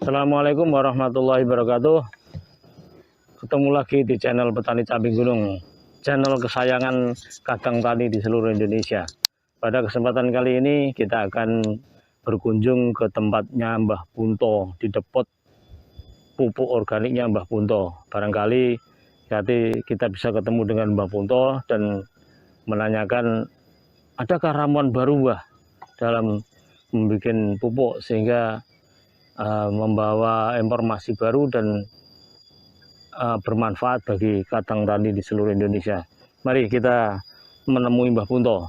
Assalamualaikum warahmatullahi wabarakatuh. Ketemu lagi di channel Petani Cabai Gunung, channel kesayangan kakang tani di seluruh Indonesia. Pada kesempatan kali ini kita akan berkunjung ke tempatnya Mbah Punto, di depot pupuk organiknya Mbah Punto. Barangkali nanti kita bisa ketemu dengan Mbah Punto dan menanyakan adakah ramuan baru Mbah dalam membuat pupuk, sehingga membawa informasi baru dan bermanfaat bagi kadang tani di seluruh Indonesia. Mari kita menemui Mbah Punto.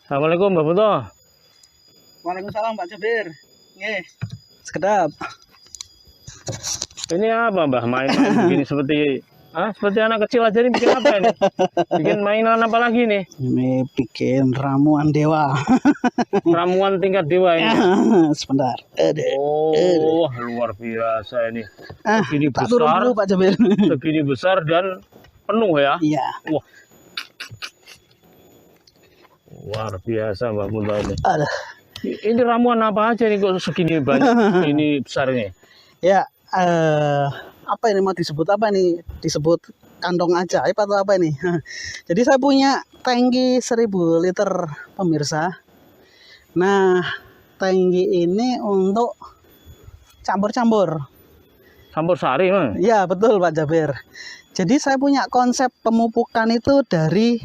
Assalamualaikum Mbah Punto. Waalaikumsalam Pak Jabir. Nggih. Sekedap. Ini apa Mbah, main-main begini seperti anak kecil aja nih, bikin apa ini? Bikin mainan apa lagi nih? Ini bikin ramuan dewa. Ramuan tingkat dewa ini. Sebentar. Oh, luar biasa ini. Segini Tak besar, turun dulu Pak Jabir. segini besar dan penuh ya. Iya. Wah, luar biasa Mbah Punto ini. Aduh. Ini ramuan apa aja nih kok segini banyak? Ini besarnya. Ya, apa ini mau disebut apa nih? Disebut kantong ajaib atau apa ini? Jadi saya punya tangki 1000 liter pemirsa. Nah, tangki ini untuk campur-campur. Campur sari, Mas. Ya, betul Pak Jabir. Jadi saya punya konsep pemupukan itu dari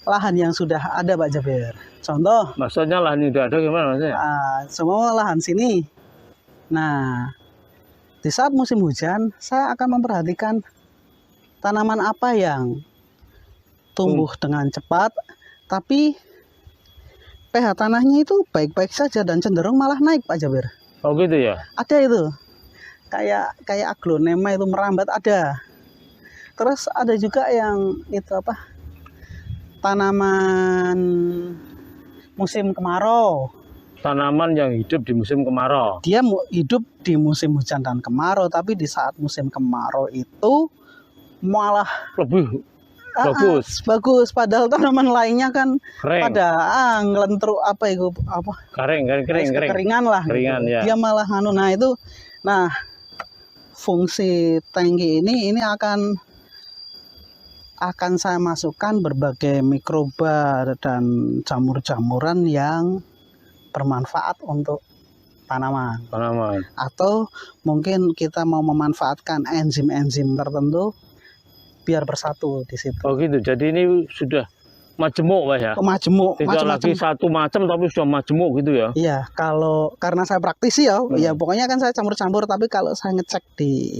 lahan yang sudah ada Pak Jabir. Contoh, Maksudnya lahan ini udah ada gimana maksudnya? semua lahan sini. Nah, di saat musim hujan, saya akan memperhatikan tanaman apa yang tumbuh dengan cepat, tapi pH tanahnya itu baik-baik saja dan cenderung malah naik Pak Jabir. Oh gitu ya? Ada itu, kayak aglonema itu merambat ada. Terus ada juga yang itu apa? Tanaman musim kemarau. Tanaman yang hidup di musim kemarau. Dia hidup di musim hujan dan kemarau, tapi di saat musim kemarau itu malah Lebih bagus. Padahal tanaman lainnya kan Kering. pada ngelentruk apa itu apa Kering. kekeringan lah Keringan, gitu. ya. Dia malah nah fungsi tangki ini akan saya masukkan berbagai mikroba dan jamur-jamuran yang bermanfaat untuk tanaman. Atau mungkin kita mau memanfaatkan enzim-enzim tertentu biar bersatu di situ. Oh gitu. Jadi ini sudah majemuk Pak ya? Majemuk, tidak lagi satu macam tapi sudah majemuk gitu ya? Iya, karena saya praktisi ya, ya pokoknya kan saya campur-campur. Tapi kalau saya ngecek di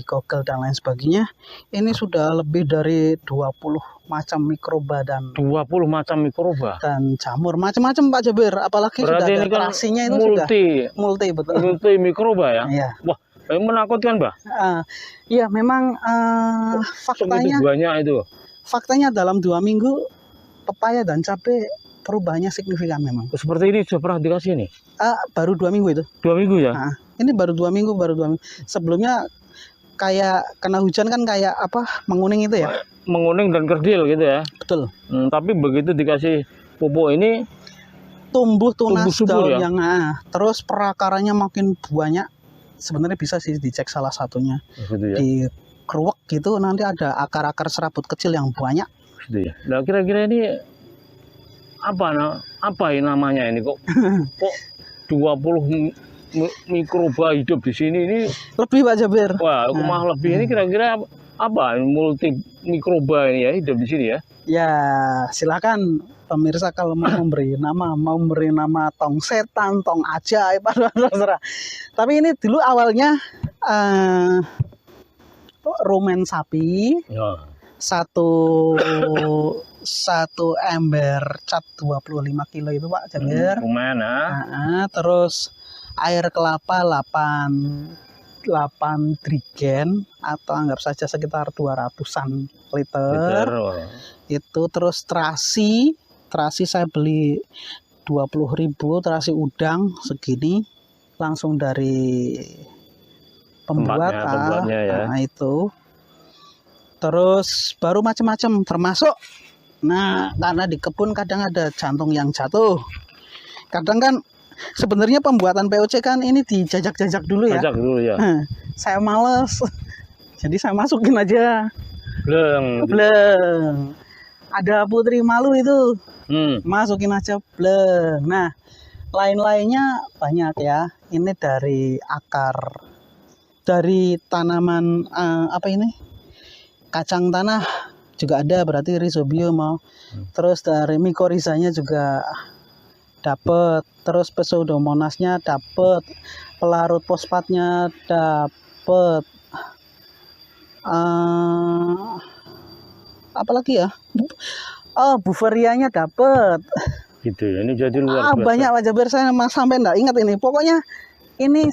Google dan lain sebagainya, ini sudah lebih dari 20 macam mikroba dan 20 macam mikroba dan jamur macam-macam Pak Jabir. Apalagi berarti sudah ada ini kan terasinya itu multi betul. Multi mikroba ya? Iya. Wah, menakutkan Mbak. Iya, memang faktanya banyak itu. Faktanya dalam 2 minggu pepaya dan cabai perubahannya signifikan memang. Seperti ini sudah pernah dikasih nih? Baru 2 minggu itu. 2 minggu ya? Ini baru 2 minggu. Sebelumnya kayak kena hujan kan kayak apa, menguning itu ya? Menguning dan kerdil gitu ya? Betul. Tapi begitu dikasih pupuk ini tumbuh tunas subur ya? Yang terus perakarannya makin banyak. Sebenarnya bisa sih dicek salah satunya. Gitu ya? Di keruak gitu nanti ada akar-akar serabut kecil yang banyak. Gitu ya? Nah kira-kira ini apa ini namanya ini kok 20 mikroba hidup di sini ini lebih Pak Jabir. Wah, lebih ini kira-kira apa multi mikroba ini ya hidup di sini ya? Ya, silakan pemirsa kalau mau memberi nama tong setan, tong ajaib, terserah. Tapi ini dulu awalnya rumen sapi. Ya. Satu ember cat 25 kilo itu Pak Jabir. Rumen ya. Terus air kelapa 8 drigen atau anggap saja sekitar 200-an liter. Itu terus terasi saya beli 20.000 terasi udang segini langsung dari pembuatnya ya. Nah itu terus baru macam-macam termasuk Nah, karena di kebun kadang ada jantung yang jatuh. Kadang kan sebenarnya pembuatan POC kan ini dijajak-jajak dulu ya. Ajak dulu ya. Saya males. Jadi saya masukin aja. Bleng. Bleng. Ada putri malu itu. Hmm. Masukin aja bleng. Nah, lain-lainnya banyak ya. Ini dari akar, dari tanaman apa ini? Kacang tanah juga ada, berarti rhizobium. Terus dari mikorizanya juga dapat, terus pseudomonasnya dapat, pelarut fosfatnya dapat, apa lagi ya? Buferianya dapat. Gitu ya. Ini jadi luar biasa. Banyak Pak Jabir, saya sampai enggak ingat ini. Pokoknya ini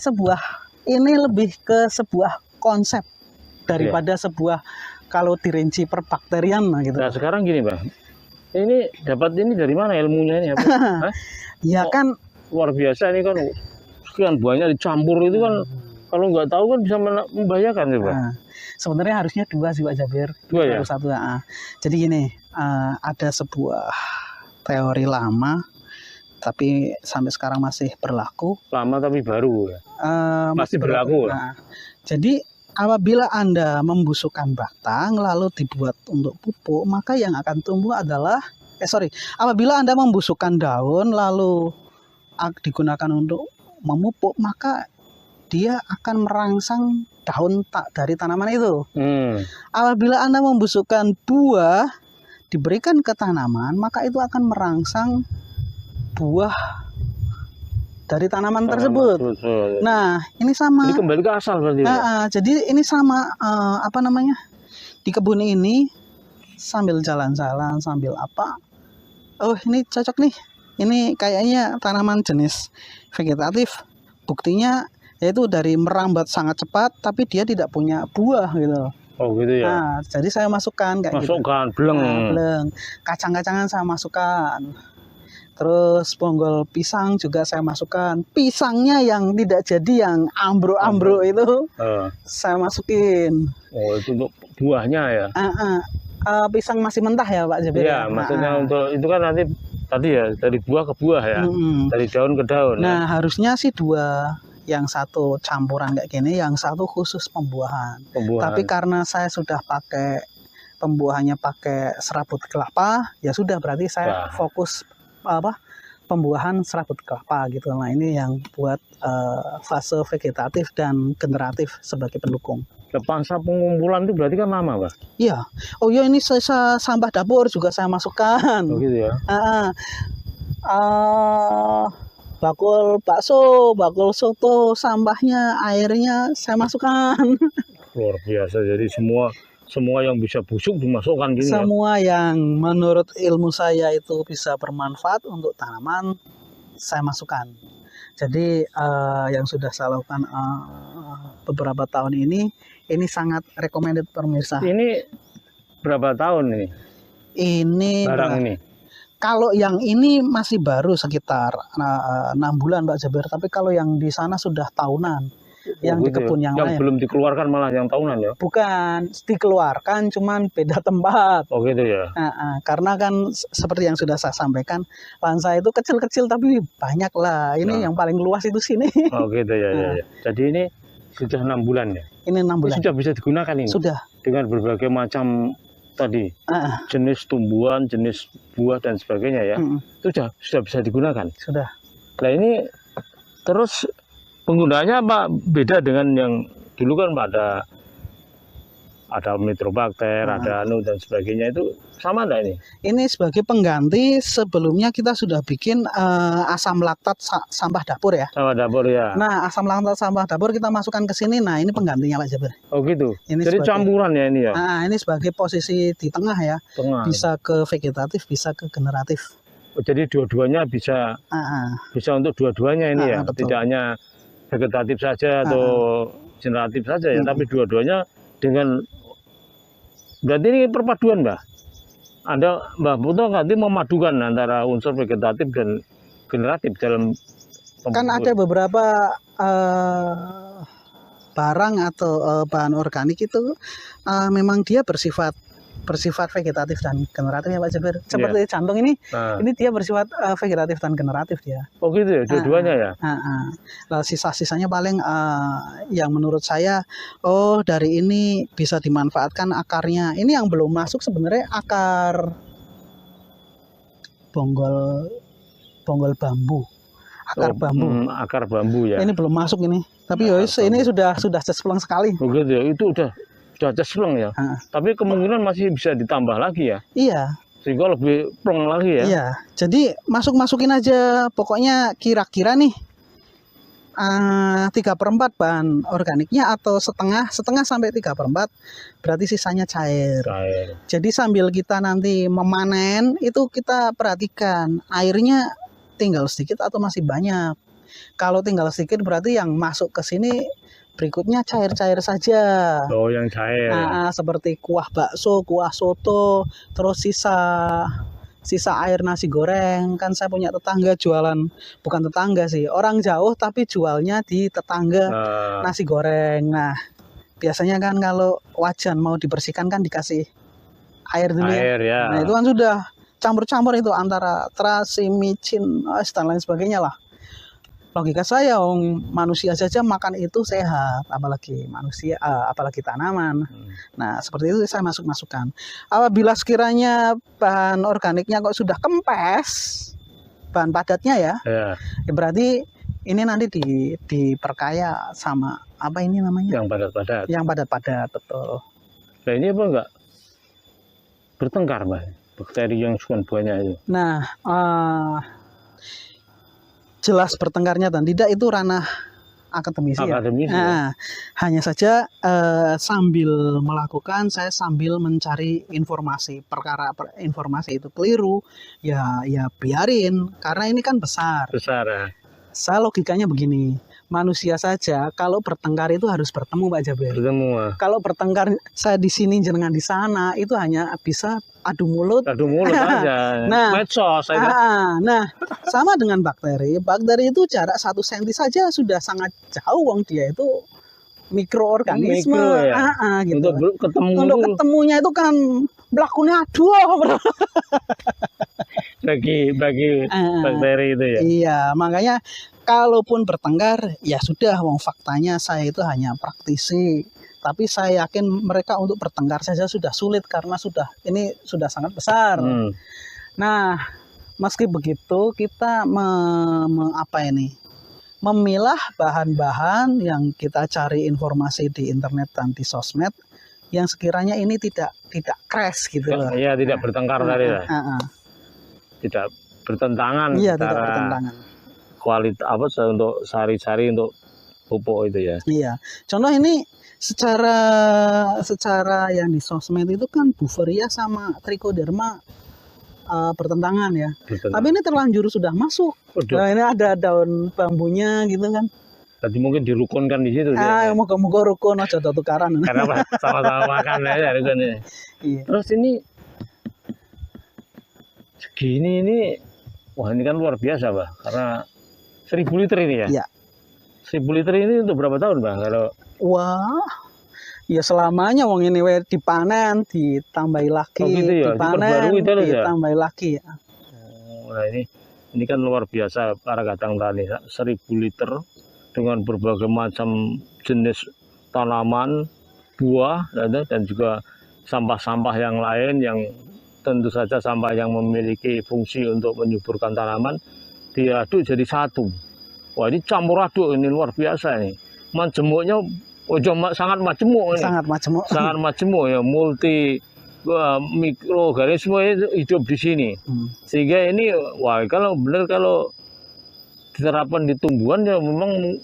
lebih ke sebuah konsep daripada sebuah kalau dirinci perbakterian gitu. Nah sekarang gini Bang, ini dapat ini dari mana ilmunya ini? Apa? Ya kan luar biasa ini kan, sekian banyak dicampur itu kan, kalau nggak tahu kan bisa membahayakan ya Pak. Sebenarnya harusnya 2 sih Pak Jabir. 2 ya? 1. Jadi gini, ada sebuah teori lama, tapi sampai sekarang masih berlaku. Lama tapi baru ya? Masih berlaku. Jadi apabila Anda membusukkan batang lalu dibuat untuk pupuk, maka yang akan tumbuh adalah apabila Anda membusukkan daun lalu digunakan untuk memupuk, maka dia akan merangsang daun dari tanaman itu. Apabila Anda membusukkan buah diberikan ke tanaman, maka itu akan merangsang buah dari tanaman tersebut. Nah, ini sama. Jadi kembali ke asal berarti. Jadi ini sama di kebun ini sambil jalan-jalan sambil apa? Oh, ini cocok nih. Ini kayaknya tanaman jenis vegetatif. Buktinya yaitu dari merambat sangat cepat tapi dia tidak punya buah gitu. Oh gitu ya. Nah, jadi saya masukkan kayak gitu. Bleng. Kacang-kacangan saya masukkan. Terus bonggol pisang juga saya masukkan. Pisangnya yang tidak jadi yang ambruk-ambruk itu saya masukin. Oh, itu untuk buahnya ya? Pisang masih mentah ya Pak Jabir? Iya, maksudnya untuk itu kan nanti tadi ya dari buah ke buah ya, dari daun ke daun. Nah, harusnya sih 2. Yang satu campuran kayak gini, yang satu khusus pembuahan. Tapi karena saya sudah pakai pembuahannya pakai serabut kelapa, ya sudah berarti saya fokus pembuahan serabut kelapa gitu. Nah, ini yang buat fase vegetatif dan generatif sebagai pendukung. Masa pengumpulan itu berarti kan lama, Pak? Iya. Oh iya, ini sisa sampah dapur juga saya masukkan. Oh gitu ya. Bakul bakso, bakul soto, sampahnya, airnya saya masukkan. Luar biasa. Jadi semua yang bisa busuk dimasukkan gini. Semua yang menurut ilmu saya itu bisa bermanfaat untuk tanaman saya masukkan. Jadi yang sudah saya lakukan beberapa tahun ini sangat recommended pemirsa. Ini berapa tahun ini? Ini barang ini. Kalau yang ini masih baru sekitar 6 bulan Pak Jabir, tapi kalau yang di sana sudah tahunan. Yang di kebun yang lain. Belum dikeluarkan malah yang tahunan ya? Bukan, dikeluarkan cuman beda tempat. Oh gitu ya? Karena kan seperti yang sudah saya sampaikan, lahan saya itu kecil-kecil tapi banyak lah. Ini yang paling luas itu sini. Oh gitu ya. Jadi ini sudah 6 bulan ya? Ini 6 bulan. Ini sudah bisa digunakan ini? Sudah. Dengan berbagai macam tadi jenis tumbuhan, jenis buah dan sebagainya ya, itu sudah bisa digunakan. Sudah. Nah ini terus penggunaannya apa beda dengan yang dulu kan ada mitrobakter, ada anu dan sebagainya, itu sama enggak ini? Ini sebagai pengganti. Sebelumnya kita sudah bikin asam laktat sampah dapur ya. Sampah dapur ya. Nah, asam laktat sampah dapur kita masukkan ke sini. Nah, ini penggantinya Pak Jabir. Oh gitu. Ini jadi campuran ya ini ya. Ini sebagai posisi di tengah ya. Bisa ke vegetatif, bisa ke generatif. Oh, jadi dua-duanya bisa untuk dua-duanya ini ya. Betul. Tidak hanya vegetatif saja atau generatif saja ya, tapi dua-duanya dengan. Berarti ini perpaduan, Mbak. Mbak Puto nanti memadukan antara unsur vegetatif dan generatif dalam kan ada beberapa barang atau bahan organik itu memang dia bersifat bersifat vegetatif dan generatif ya Pak Jabir. Seperti jantung ini dia bersifat vegetatif dan generatif dia. Oh gitu ya, dua-duanya ya. Nah, sisa-sisanya paling yang menurut saya, oh dari ini bisa dimanfaatkan akarnya. Ini yang belum masuk sebenarnya akar bonggol bambu. Akar bambu ya. Ini belum masuk ini. Tapi ini sudah cespleng sekali. Oh gitu ya, itu udah cespleng ya. Tapi kemungkinan masih bisa ditambah lagi ya. Iya. Sehingga lebih plong lagi ya. Iya. Jadi masukin aja. Pokoknya kira-kira nih 3/4 bahan organiknya atau setengah sampai 3/4. Berarti sisanya cair. Jadi sambil kita nanti memanen itu kita perhatikan airnya tinggal sedikit atau masih banyak. Kalau tinggal sedikit berarti yang masuk ke sini berikutnya cair-cair saja. Oh, yang cair. Seperti kuah bakso, kuah soto, terus sisa air nasi goreng. Kan saya punya tetangga jualan, bukan tetangga sih, orang jauh tapi jualnya di tetangga nasi goreng. Nah, biasanya kan kalau wajan mau dibersihkan kan dikasih air dulu ya. Nah, itu kan sudah campur-campur itu antara terasi, micin, dan lain sebagainya lah. Logika saya, manusia saja makan itu sehat, apalagi manusia, apalagi tanaman. Nah, seperti itu saya masukkan. Apabila sekiranya bahan organiknya kok sudah kempes, bahan padatnya ya berarti ini nanti diperkaya sama apa ini namanya? Yang padat-padat. Yang padat-padat, betul. Nah, ini apa enggak bertengkar, Mbak? Bakteri yang sekian banyak itu. Nah, jelas bertengkarnya dan tidak itu ranah akademisi ya. Hanya saja sambil melakukan, saya sambil mencari informasi. Informasi itu keliru, ya biarin karena ini kan besar ya. Saya logikanya begini, manusia saja kalau bertengkar itu harus bertemu Pak Jabir. Kalau bertengkar saya di sini jenengan di sana itu hanya bisa adu mulut aja. Medsos. Nah, sama dengan bakteri. Bakteri itu jarak 1 cm saja sudah sangat jauh, dia itu mikroorganisme. Gitu. Untuk ketemunya itu kan belakunya aduh. bagi bakteri itu ya. Iya, makanya kalaupun bertengkar ya sudah, faktanya saya itu hanya praktisi. Tapi saya yakin mereka untuk bertengkar saja sudah sulit karena ini sudah sangat besar. Nah, meski begitu kita memilah bahan-bahan yang kita cari informasi di internet dan di sosmed yang sekiranya ini tidak crash gitu loh. Iya, tidak bertengkar tadi lah. Tidak bertentangan. Iya, tidak bertentangan. Kualitas untuk sari-sari untuk pupuk itu ya. Iya. Contoh ini secara yang di sosmed itu kan Buveria sama Trichoderma bertentangan ya. Tapi ini terlanjur sudah masuk. Nah, ini ada daun bambunya gitu kan. Jadi mungkin dirukunkan di situ. Moga-moga rukun aja tukaran. Karena sama-sama makan aja kan ya. Iya. Terus ini segini ini, wah ini kan luar biasa Pak. Karena 1000 liter ini ya. Iya. 1000 liter ini untuk berapa tahun Bang? Wah, ya selamanya ini dipanen, ditambahi lagi, dipanen, ditambahi lagi ya. Nah ini kan luar biasa para kadang tani, 1000 liter dengan berbagai macam jenis tanaman, buah, dan juga sampah-sampah yang lain yang tentu saja sampah yang memiliki fungsi untuk menyuburkan tanaman diaduk jadi satu. Wah ini campur aduk ini luar biasa nih. Majemuknya sangat majemuk ini. Sangat majemuk ya, multi mikroorganisme itu hidup di sini. Sehingga ini wah kalau diterapkan di tumbuhan ya memang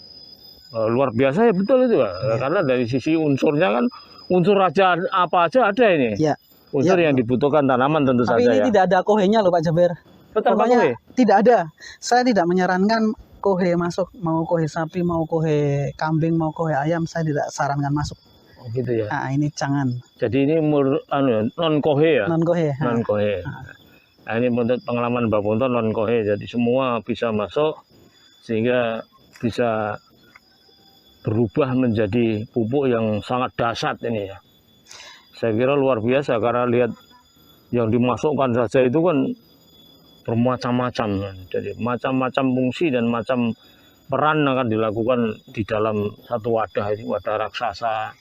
luar biasa ya, betul itu ya. Karena dari sisi unsurnya kan unsur apa aja ada ini. Ya. Unsur yang dibutuhkan tanaman tentu saja. Tapi ini tidak ada kohenya loh Pak Jabir. Pokoknya tidak ada. Saya tidak menyarankan kohe masuk, mau kohe sapi, mau kohe kambing, mau kohe ayam, saya tidak sarankan masuk. Oh gitu ya. Nah, ini jangan. Jadi ini non kohe ya. Non kohe. Nah ini menurut pengalaman Mbak Punto non kohe, jadi semua bisa masuk sehingga bisa berubah menjadi pupuk yang sangat dahsyat ini ya. saya kira luar biasa karena lihat yang dimasukkan saja itu kan bermacam-macam. Jadi macam-macam fungsi dan macam peran akan dilakukan di dalam satu wadah ini, wadah raksasa,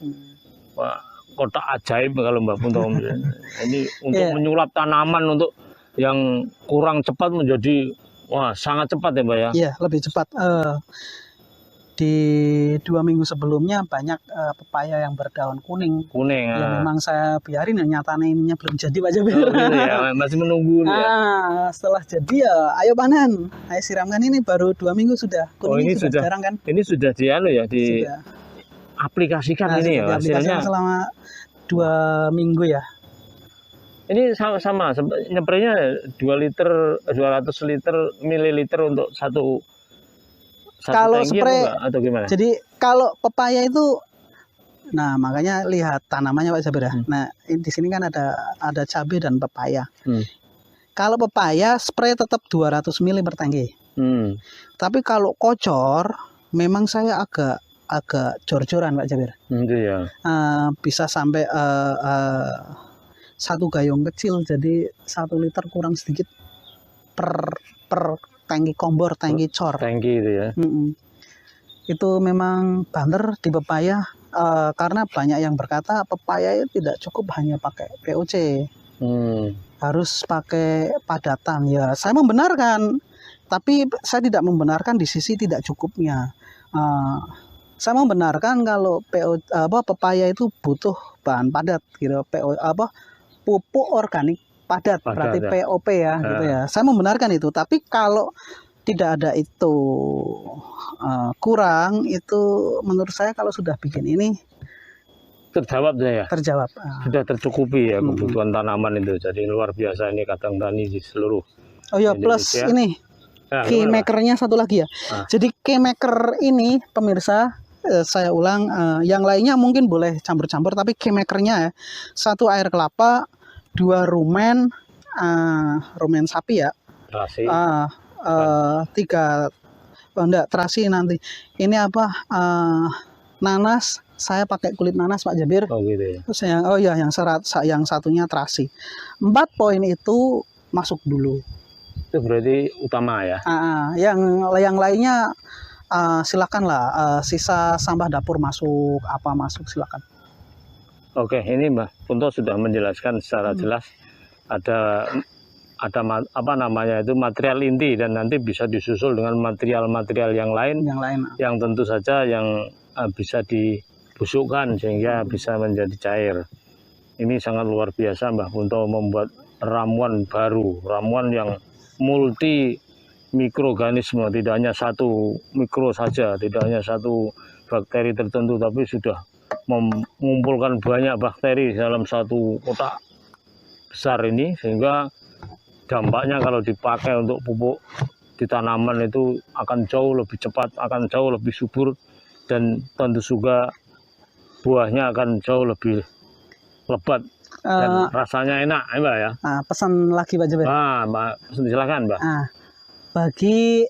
kotak ajaib kalau Mbak Punto. Ini untuk menyulap tanaman untuk yang kurang cepat menjadi sangat cepat ya Mbak ya? Iya, lebih cepat. Di 2 minggu sebelumnya banyak pepaya yang berdaun kuning. Kuning. Ya memang saya biarin, nyatanya ininya belum jadi Pak Jabir. Oh, gitu ya, masih menunggu nih ya. Setelah jadi ya ayo panen, ayo siramkan. Ini baru 2 minggu sudah. Ini sudah jarang kan? Ini sudah di sudah. Aplikasikan ini ya hasilnya selama 2 minggu ya. Ini sama nyepraynya 200 mililiter untuk satu kalau spray atau gimana? Jadi kalau pepaya itu, nah makanya lihat tanamannya Pak Jabir ya. Nah di sini kan ada cabai dan pepaya. Kalau pepaya spray tetap 200 ml per tangki. Tapi kalau kocor, memang saya agak jor-joran Pak Jabir. Iya. Bisa sampai 1 gayung kecil, jadi 1 liter kurang sedikit per tangki kompor, tangki cor. Tangki itu ya. Itu memang banter di pepaya, karena banyak yang berkata pepaya itu tidak cukup hanya pakai POC. Harus pakai padatan. Ya, saya membenarkan, tapi saya tidak membenarkan di sisi tidak cukupnya. Saya membenarkan kalau pepaya itu butuh bahan padat gitu, pupuk organik padat, berarti ya. POP ya, gitu ya. Saya membenarkan itu, tapi kalau tidak ada itu kurang, itu menurut saya kalau sudah bikin ini terjawab ya. Terjawab. Sudah tercukupi ya kebutuhan tanaman itu. Jadi luar biasa ini Kadang Tani di seluruh. Oh ya, plus ini key makernya satu lagi ya. Jadi key maker ini pemirsa, saya ulang, yang lainnya mungkin boleh campur-campur, tapi key makernya ya 1 air kelapa, 2 rumen, rumen sapi ya, terasi, 3 enggak terasi nanti. Ini apa, nanas, saya pakai kulit nanas Pak Jabir. Oh gitu ya. Terus yang satunya terasi. 4 poin itu masuk dulu. Itu berarti utama ya. Yang lainnya silakanlah, sisa sampah dapur masuk, apa masuk silakan. Oke, ini Mbak Punto sudah menjelaskan secara jelas ada apa namanya itu material inti dan nanti bisa disusul dengan material-material yang lain yang tentu saja yang bisa dibusukkan sehingga bisa menjadi cair. Ini sangat luar biasa Mbak Punto membuat ramuan baru, ramuan yang multi mikroorganisme, tidak hanya satu mikro saja, tidak hanya satu bakteri tertentu, tapi sudah mengumpulkan banyak bakteri dalam satu kotak besar ini, sehingga dampaknya kalau dipakai untuk pupuk di tanaman itu akan jauh lebih cepat, akan jauh lebih subur, dan tentu juga buahnya akan jauh lebih lebat dan rasanya enak ya Mbak ya. Pesan lagi Pak Jabir. Mbak, silakan Mbak. Bagi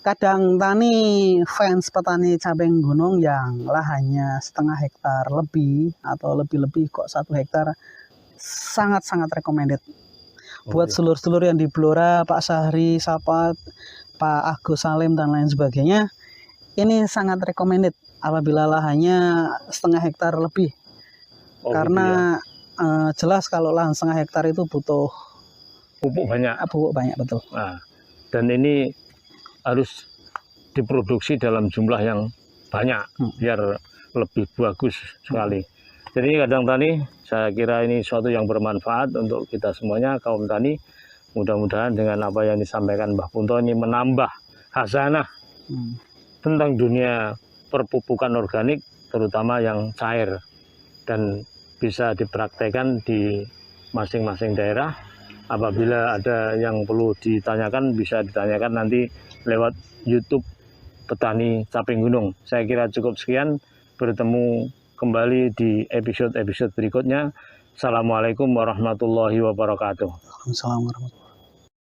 Kadang Tani, fans petani cabai gunung yang lahannya 1,5 hektar lebih atau lebih kok 1 hektar, sangat-sangat recommended. Buat selur-selur yang di Blora, Pak Sahri, Sapat, Pak Agus Salim dan lain sebagainya, ini sangat recommended apabila lahannya 1,5 hektar lebih. Karena jelas kalau lahan 1,5 hektar itu butuh pupuk banyak. Pupuk banyak, betul. Dan ini harus diproduksi dalam jumlah yang banyak biar lebih bagus sekali. Jadi Kadang Tani, saya kira ini suatu yang bermanfaat untuk kita semuanya kaum tani. Mudah-mudahan dengan apa yang disampaikan Mbah Punto ini menambah khasanah tentang dunia perpupukan organik, terutama yang cair, dan bisa dipraktekkan di masing-masing daerah. Apabila ada yang perlu ditanyakan, bisa ditanyakan nanti lewat YouTube Petani Caping Gunung. Saya kira cukup sekian. Bertemu kembali di episode-episode berikutnya. Assalamualaikum warahmatullahi wabarakatuh. Waalaikumsalam warahmatullahi wabarakatuh.